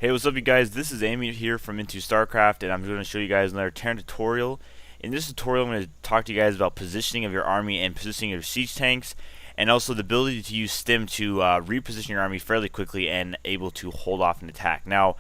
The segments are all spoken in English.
Hey, what's up you guys? This is Ambient here from Into Starcraft, and I'm going to show you guys another Terran tutorial. In this tutorial, I'm going to talk to you guys about positioning of your army and positioning of your siege tanks, and also the ability to use stim to reposition your army fairly quickly and able to hold off an attack. Now,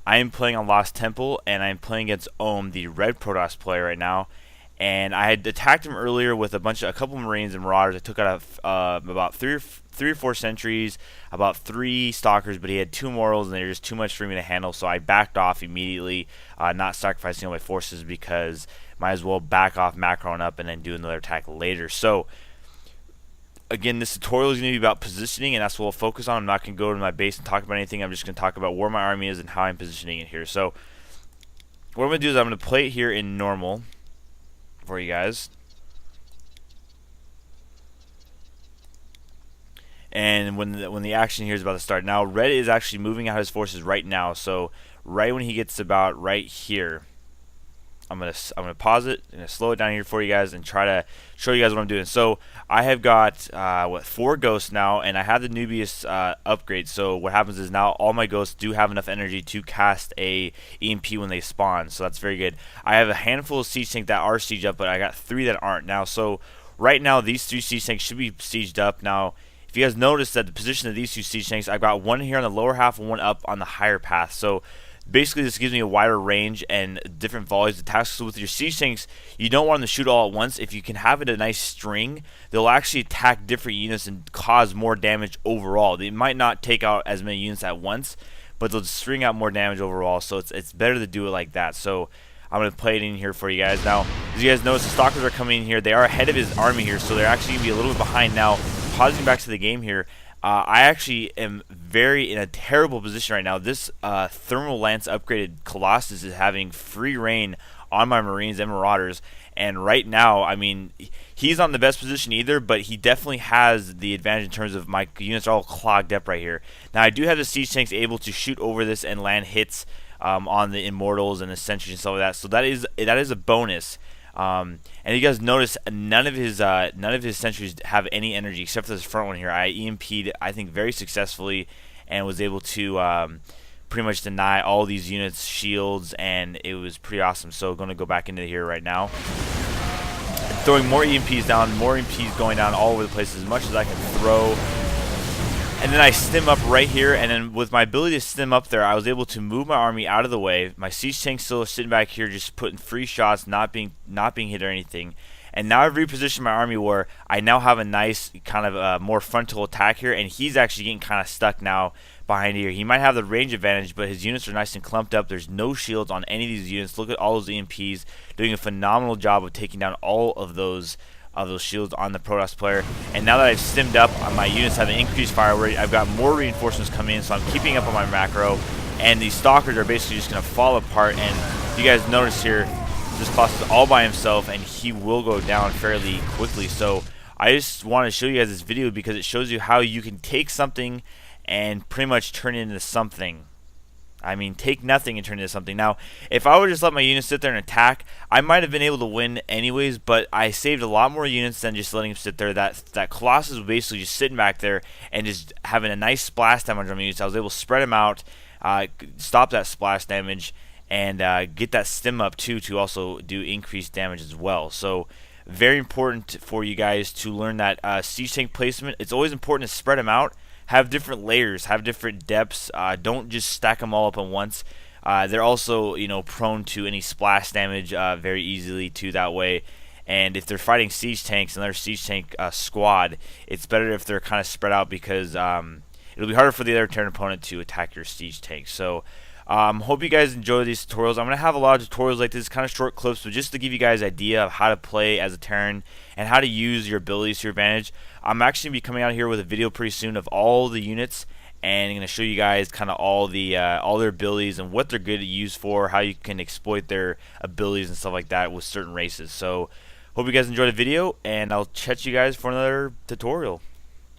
I am playing on Lost Temple, and I'm playing against Ohm, the red Protoss player right now. And I had attacked him earlier with a couple Marines and Marauders. I took out about three or four sentries, about 3 stalkers, but he had 2 morals, and they're just too much for me to handle. So I backed off immediately, not sacrificing all my forces because might as well back off, macroing up, and then do another attack later. So again, this tutorial is going to be about positioning, and that's what we'll focus on. I'm not going to go to my base and talk about anything. I'm just going to talk about where my army is and how I'm positioning it here. So what I'm going to do is I'm going to play it here in normal for you guys, and when the action here is about to start. Now red is actually moving out his forces right now, so right when he gets about right here, I'm gonna pause it and slow it down here for you guys and try to show you guys what I'm doing. So I have got 4 ghosts now, and I have the Nubius upgrade. So what happens is now all my ghosts do have enough energy to cast a EMP when they spawn. So that's very good. I have a handful of siege tanks that are sieged up, but I got 3 that aren't now. So right now these 3 siege tanks should be sieged up. Now if you guys notice that the position of these 2 siege tanks, I've got one here on the lower half and one up on the higher path. So basically this gives me a wider range and different volleys of attacks. So with your siege tanks, you don't want them to shoot all at once. If you can have it a nice string, they'll actually attack different units and cause more damage overall. They might not take out as many units at once, but they'll string out more damage overall. So it's better to do it like that. So I'm going to play it in here for you guys. Now, as you guys notice, the stalkers are coming in here. They are ahead of his army here, so they're actually going to be a little bit behind now. Pausing back to the game here, I actually am in a terrible position right now. This Thermal Lance upgraded Colossus is having free reign on my Marines and Marauders, and right now, I mean, he's not in the best position either, but he definitely has the advantage in terms of my units are all clogged up right here. Now, I do have the siege tanks able to shoot over this and land hits on the Immortals and the Sentries and stuff like that, so that is a bonus. And you guys notice none of his sentries have any energy except for this front one here. I EMP'd, I think, very successfully and was able to pretty much deny all these units shields, and it was pretty awesome. So going to go back into here right now, throwing more EMPs down, more EMPs going down all over the place as much as I can throw. And then I stim up right here, and then with my ability to stim up there, I was able to move my army out of the way. My siege tanks still sitting back here, just putting free shots, not being hit or anything. And now I've repositioned my army where I now have a nice kind of more frontal attack here, and he's actually getting kind of stuck now behind here. He might have the range advantage, but his units are nice and clumped up. There's no shields on any of these units. Look at all those EMPs, doing a phenomenal job of taking down all of those shields on the Protoss player. And now that I've stimmed up, my units have an increased fire rate. I've got more reinforcements coming in, so I'm keeping up on my macro. And these stalkers are basically just going to fall apart. And you guys notice here, this Colossus is all by himself, and he will go down fairly quickly. So I just want to show you guys this video because it shows you how you can take something and pretty much turn it into something. I mean, take nothing and turn it into something. Now, if I would just let my units sit there and attack, I might have been able to win anyways, but I saved a lot more units than just letting them sit there. That Colossus was basically just sitting back there and just having a nice splash damage on my units. I was able to spread them out, stop that splash damage, and get that stim up too to also do increased damage as well. So very important for you guys to learn that siege tank placement. It's always important to spread them out. Have different layers, have different depths. Don't just stack them all up at once. They're also, prone to any splash damage very easily too that way. And if they're fighting siege tanks, another siege tank squad, it's better if they're kind of spread out because it'll be harder for the other Terran opponent to attack your siege tanks. So hope you guys enjoy these tutorials. I'm going to have a lot of tutorials like this, kind of short clips, but just to give you guys an idea of how to play as a Terran and how to use your abilities to your advantage. I'm actually going to be coming out here with a video pretty soon of all the units, and I'm going to show you guys kind of all their abilities and what they're good to use for, how you can exploit their abilities and stuff like that with certain races. So hope you guys enjoyed the video, and I'll catch you guys for another tutorial.